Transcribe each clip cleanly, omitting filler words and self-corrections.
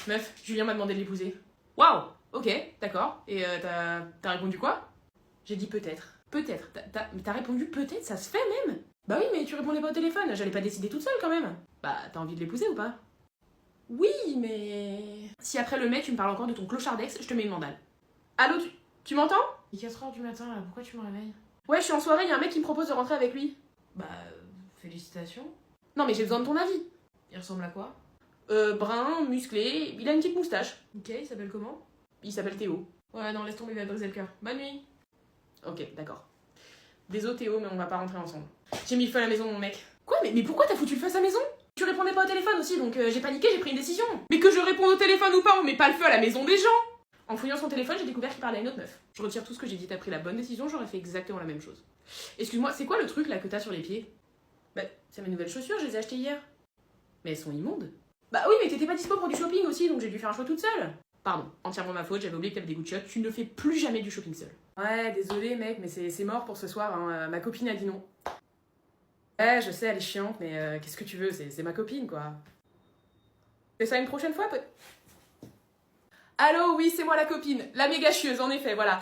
Meuf, Julien m'a demandé de l'épouser. Waouh, ok, d'accord. Et t'as répondu quoi? J'ai dit peut-être. Peut-être. Mais t'as répondu peut-être, ça se fait même? Bah oui, mais tu répondais pas au téléphone, j'allais pas décider toute seule quand même. Bah, t'as envie de l'épouser ou pas? Oui, mais... Si après le mec, tu me parles encore de ton clochardex, je te mets une mandale. Allô, tu m'entends? Il est 4h du matin là, pourquoi tu me réveilles? Ouais, je suis en soirée, y a un mec qui me propose de rentrer avec lui. Bah, félicitations. Non, mais j'ai besoin de ton avis. Il ressemble à quoi? Brun, musclé, il a une petite moustache. Ok, il s'appelle comment? Il s'appelle Théo. Ouais, non, laisse tomber, il va te briser le cœur. Bonne nuit. Ok, d'accord. Désolé Théo, mais on va pas rentrer ensemble. J'ai mis le feu à la maison, mon mec. Quoi? Mais pourquoi t'as foutu le feu à sa maison? Tu répondais pas au téléphone aussi, donc j'ai paniqué, j'ai pris une décision. Mais que je réponde au téléphone ou pas, on met pas le feu à la maison des gens. En fouillant son téléphone, j'ai découvert qu'il parlait à une autre meuf. Je retire tout ce que j'ai dit, t'as pris la bonne décision, j'aurais fait exactement la même chose. Excuse-moi, c'est quoi le truc là que t'as sur les pieds? Bah, c'est mes nouvelles chaussures, je les ai achetées hier. Mais elles sont immondes. Bah oui, mais t'étais pas dispo pour du shopping aussi, donc j'ai dû faire un choix toute seule. Pardon, entièrement ma faute, j'avais oublié que t'avais des goûts de shot, tu ne fais plus jamais du shopping seul. Ouais, désolé mec, mais c'est mort pour ce soir, hein. Ma copine a dit non. Ouais, je sais, elle est chiante, mais qu'est-ce que tu veux, c'est ma copine, quoi. Fais ça une prochaine fois, peut... Allô, oui, c'est moi la copine, la méga chieuse, en effet, voilà.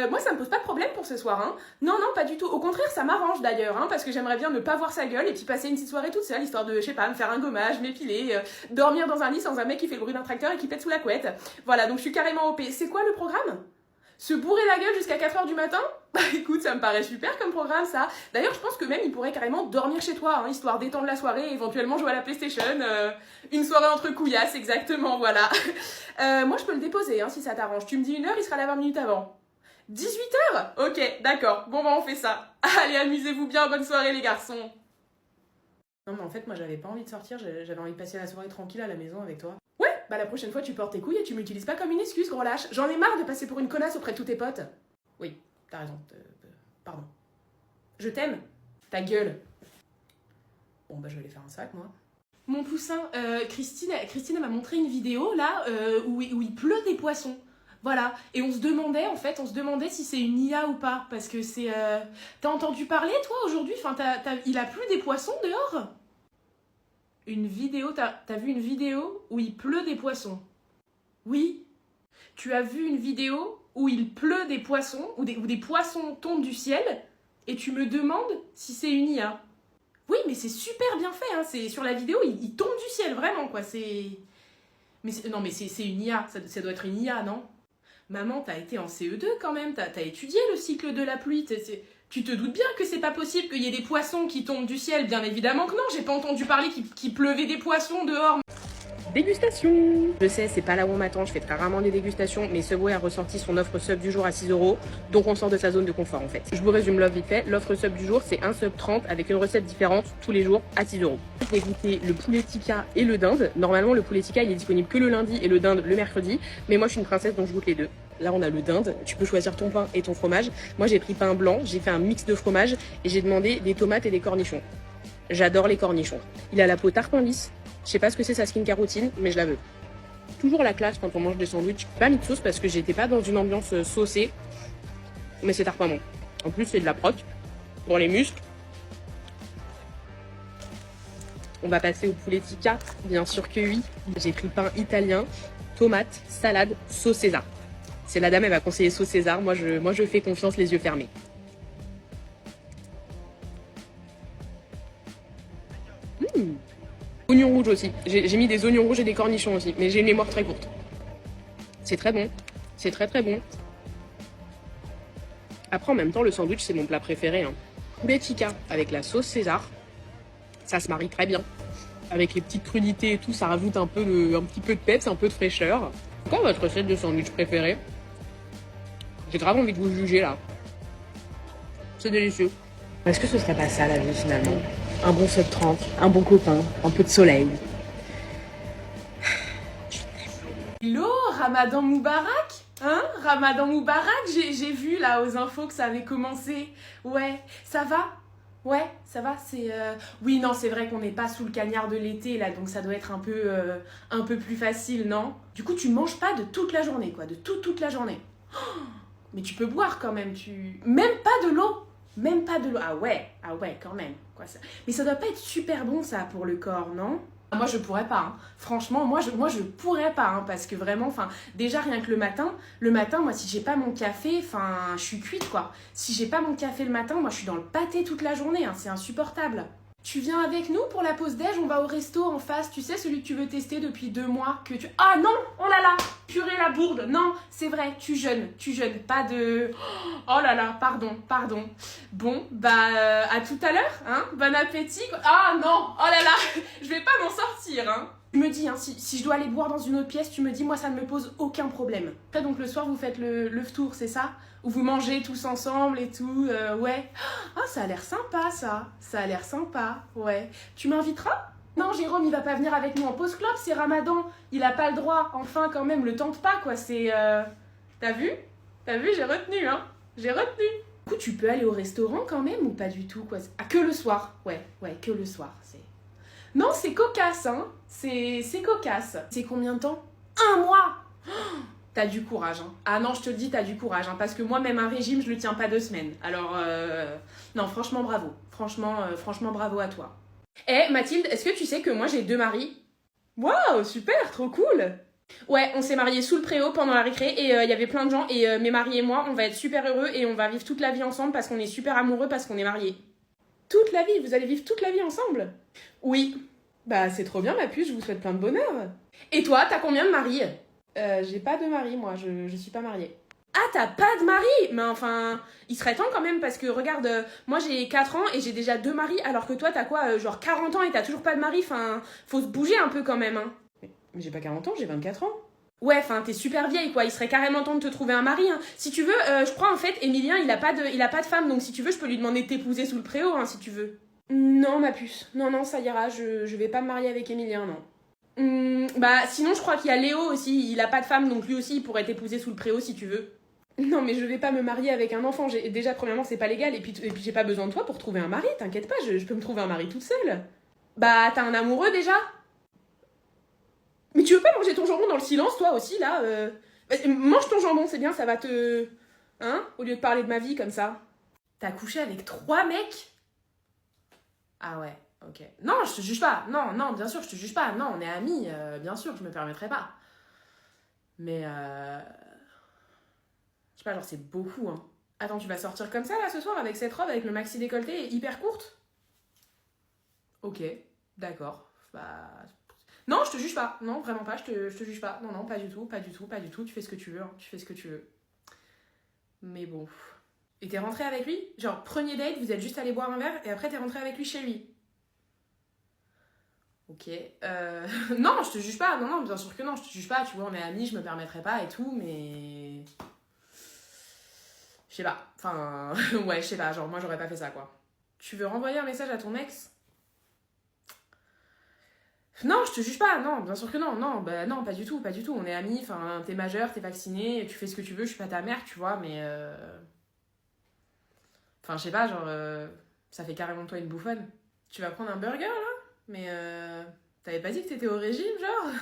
Moi, ça me pose pas de problème pour ce soir, hein. Non, pas du tout. Au contraire, ça m'arrange d'ailleurs, hein, parce que j'aimerais bien ne pas voir sa gueule et puis passer une petite soirée toute seule, histoire de, je sais pas, me faire un gommage, m'épiler, dormir dans un lit sans un mec qui fait le bruit d'un tracteur et qui pète sous la couette. Voilà, donc je suis carrément OP. C'est quoi le programme? Se bourrer la gueule jusqu'à 4h du matin? Bah écoute, ça me paraît super comme programme ça. D'ailleurs, je pense que même il pourrait carrément dormir chez toi, hein, histoire d'étendre la soirée et éventuellement jouer à la PlayStation. Une soirée entre couillasses, exactement, voilà. Moi, je peux le déposer, hein, si ça t'arrange. Tu me dis 1h, il sera là 20 minutes avant. 18h? Ok, d'accord. Bon, bah on fait ça. Allez, amusez-vous bien, bonne soirée les garçons. Non, mais en fait, moi, j'avais pas envie de sortir, j'avais envie de passer la soirée tranquille à la maison avec toi. Ouais, bah la prochaine fois, tu portes tes couilles et tu m'utilises pas comme une excuse, gros lâche. J'en ai marre de passer pour une connasse auprès de tous tes potes. Oui, t'as raison. Pardon. Je t'aime. Ta gueule. Bon, bah je vais aller faire un sac, moi. Mon poussin, Christine m'a montré une vidéo, là, où il pleut des poissons. Voilà. Et on se demandait si c'est une IA ou pas. Parce que c'est... T'as entendu parler, toi, aujourd'hui? Enfin, il a plu des poissons dehors? Une vidéo, t'as vu une vidéo où il pleut des poissons? Oui. Tu as vu une vidéo où il pleut des poissons, où des poissons tombent du ciel, et tu me demandes si c'est une IA. Oui, mais c'est super bien fait, hein. C'est, sur la vidéo, il tombe du ciel, vraiment, quoi. Non, mais c'est une IA, ça doit être une IA, non? Maman, t'as été en CE2 quand même, t'as étudié le cycle de la pluie, tu te doutes bien que c'est pas possible qu'il y ait des poissons qui tombent du ciel, bien évidemment que non, j'ai pas entendu parler qu'il pleuvait des poissons dehors. Dégustation. Je sais, c'est pas là où on m'attend, je fais très rarement des dégustations, mais Subway a ressorti son offre sub du jour à 6€, donc on sort de sa zone de confort en fait. Je vous résume l'offre vite fait, l'offre sub du jour c'est un sub 30 avec une recette différente tous les jours à 6€. J'ai goûté le poulet tikka et le dinde. Normalement le poulet tikka il est disponible que le lundi et le dinde le mercredi, mais moi je suis une princesse donc je goûte les deux. Là on a le dinde, tu peux choisir ton pain et ton fromage. Moi j'ai pris pain blanc, j'ai fait un mix de fromage et j'ai demandé des tomates et des cornichons. J'adore les cornichons. Il a la peau tarpin lisse. Je sais pas ce que c'est sa skincare routine, mais je la veux. Toujours la classe quand on mange des sandwichs. Pas mis de sauce parce que j'étais pas dans une ambiance saucée. Mais c'est tarpin bon. En plus, c'est de la prot pour les muscles. On va passer au poulet tikka. Bien sûr que oui. J'ai pris pain italien, tomate, salade, sauce César. C'est la dame, elle va conseiller sauce César. Moi, je fais confiance les yeux fermés. Oignons rouges aussi. J'ai mis des oignons rouges et des cornichons aussi. Mais j'ai une mémoire très courte. C'est très bon. C'est très très bon. Après, en même temps, le sandwich, c'est mon plat préféré. Hein. Poulet tikka avec la sauce César. Ça se marie très bien. Avec les petites crudités et tout, ça rajoute un petit peu de peps, un peu de fraîcheur. C'est quoi votre recette de sandwich préférée? J'ai grave envie de vous juger là. C'est délicieux. Est-ce que ce serait pas ça la vie finalement? Un bon sub 30, un bon copain, un peu de soleil. Hello, Ramadan Moubarak? Hein? Ramadan Moubarak? J'ai vu là aux infos que ça avait commencé. Ouais, ça va? Ouais, ça va, c'est... Oui, non, c'est vrai qu'on n'est pas sous le cagnard de l'été, là, donc ça doit être un peu plus facile, non? Du coup, tu manges pas de toute la journée, quoi, de toute la journée. Oh, mais tu peux boire quand même, Même pas de l'eau? Même pas de l'eau. Ah ouais, quand même. Quoi, ça... Mais ça doit pas être super bon, ça, pour le corps, non? Moi je pourrais pas, hein. Franchement, moi je pourrais pas, hein, parce que vraiment, enfin, déjà rien que le matin, moi si j'ai pas mon café, enfin, je suis cuite quoi. Si j'ai pas mon café le matin, moi je suis dans le pâté toute la journée, hein, c'est insupportable. Tu viens avec nous pour la pause déj, on va au resto en face, tu sais, celui que tu veux tester depuis 2 mois, que tu... Ah non, oh là là, purée la bourde, non, c'est vrai, tu jeûnes, pas de... Oh là là, pardon. Bon, bah, à tout à l'heure, hein, bon appétit. Ah non, oh là là, je vais pas m'en sortir, hein. Tu me dis, hein, si je dois aller boire dans une autre pièce, tu me dis, moi ça ne me pose aucun problème. Après, donc le soir, vous faites le tour, c'est ça? Où vous mangez tous ensemble et tout, ouais. Ah, ça a l'air sympa, ça. Ça a l'air sympa, ouais. Tu m'inviteras? Non, Jérôme, il va pas venir avec nous en pause club, c'est Ramadan. Il a pas le droit, enfin, quand même, le tente pas, quoi. C'est, T'as vu? J'ai retenu, hein. J'ai retenu. Du coup, tu peux aller au restaurant quand même ou pas du tout, quoi? Ah, que le soir. Ouais, que le soir, c'est... Non, c'est cocasse, hein. C'est cocasse. C'est combien de temps? 1 mois! T'as du courage, hein. Ah non, je te le dis, t'as du courage, hein, parce que moi, même un régime, je le tiens pas 2 semaines. Alors, non, franchement, bravo. Franchement, bravo à toi. Eh, Mathilde, est-ce que tu sais que moi, j'ai 2 maris? Waouh, super, trop cool! Ouais, on s'est mariés sous le préau pendant la récré et il y avait plein de gens et mes maris et moi, on va être super heureux et on va vivre toute la vie ensemble parce qu'on est super amoureux, parce qu'on est mariés. Toute la vie? Vous allez vivre toute la vie ensemble? Oui. Bah, c'est trop bien, ma puce, je vous souhaite plein de bonheur. Et toi, t'as combien de maris? J'ai pas de mari, moi, je suis pas mariée. Ah, t'as pas de mari? Mais enfin, il serait temps quand même, parce que regarde, moi j'ai 4 ans et j'ai déjà 2 maris, alors que toi t'as quoi, genre 40 ans et t'as toujours pas de mari, enfin, faut se bouger un peu quand même, hein. Mais j'ai pas 40 ans, j'ai 24 ans. Ouais, enfin, t'es super vieille, quoi, il serait carrément temps de te trouver un mari, hein. Si tu veux, je crois en fait, Emilien, il a pas de femme, donc si tu veux, je peux lui demander de t'épouser sous le préau, hein, si tu veux. Non, ma puce, non, ça ira, je vais pas me marier avec Emilien, non. Bah sinon je crois qu'il y a Léo aussi, il a pas de femme donc lui aussi il pourrait t'épouser sous le préau si tu veux. Non mais je vais pas me marier avec un enfant, déjà premièrement c'est pas légal et puis j'ai pas besoin de toi pour trouver un mari, t'inquiète pas, je peux me trouver un mari toute seule. Bah t'as un amoureux déjà? Mais tu veux pas manger ton jambon dans le silence toi aussi là mange ton jambon c'est bien, ça va te... Hein? Au lieu de parler de ma vie comme ça. T'as couché avec 3 mecs? Ah ouais. Ok. Non, je te juge pas. Non, bien sûr, je te juge pas. Non, on est amis, bien sûr, je me permettrai pas. Mais, je sais pas, genre, c'est beaucoup, hein. Attends, tu vas sortir comme ça, là, ce soir, avec cette robe, avec le maxi décolleté hyper courte? Ok, d'accord. Bah... Non, je te juge pas. Non, vraiment pas, je te juge pas. Non, pas du tout. Tu fais ce que tu veux, hein. Tu fais ce que tu veux. Mais bon... Et t'es rentrée avec lui? Genre, premier date, vous êtes juste allé boire un verre, et après t'es rentrée avec lui chez lui? Ok. Non, je te juge pas. Non, bien sûr que non, je te juge pas. Tu vois, on est amis, je me permettrai pas et tout, mais... Je sais pas. Enfin, ouais, je sais pas. Genre, moi, j'aurais pas fait ça, quoi. Tu veux renvoyer un message à ton ex? Non, je te juge pas. Non, bien sûr que non. Non, bah non, pas du tout. On est amis. Enfin, t'es majeur, t'es vacciné, tu fais ce que tu veux. Je suis pas ta mère, tu vois, mais... Enfin, je sais pas, genre... Ça fait carrément de toi une bouffonne. Tu vas prendre un burger, là? Mais t'avais pas dit que t'étais au régime, genre?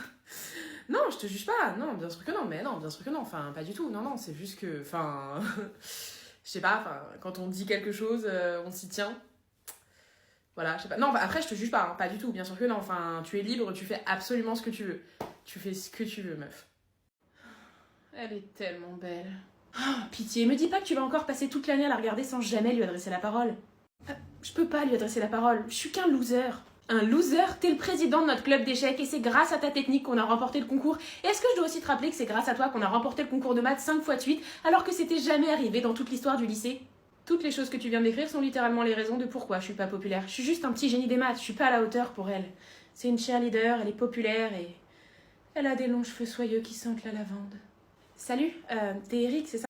Non, je te juge pas. Non, bien sûr que non. Mais non, bien sûr que non. Enfin, pas du tout. Non, c'est juste que... Enfin... je sais pas, enfin, quand on dit quelque chose, on s'y tient. Voilà, je sais pas. Non, après, je te juge pas, hein, pas du tout. Bien sûr que non. Enfin, tu es libre, tu fais absolument ce que tu veux. Tu fais ce que tu veux, meuf. Elle est tellement belle. Oh, pitié, me dis pas que tu vas encore passer toute l'année à la regarder sans jamais lui adresser la parole. Je peux pas lui adresser la parole, je suis qu'un loser. Un loser? T'es le président de notre club d'échecs et c'est grâce à ta technique qu'on a remporté le concours. Et est-ce que je dois aussi te rappeler que c'est grâce à toi qu'on a remporté le concours de maths 5 fois de suite alors que c'était jamais arrivé dans toute l'histoire du lycée? Toutes les choses que tu viens d'écrire sont littéralement les raisons de pourquoi je suis pas populaire. Je suis juste un petit génie des maths, je suis pas à la hauteur pour elle. C'est une cheerleader, elle est populaire et... elle a des longs cheveux soyeux qui sentent la lavande. Salut, t'es Eric, c'est ça?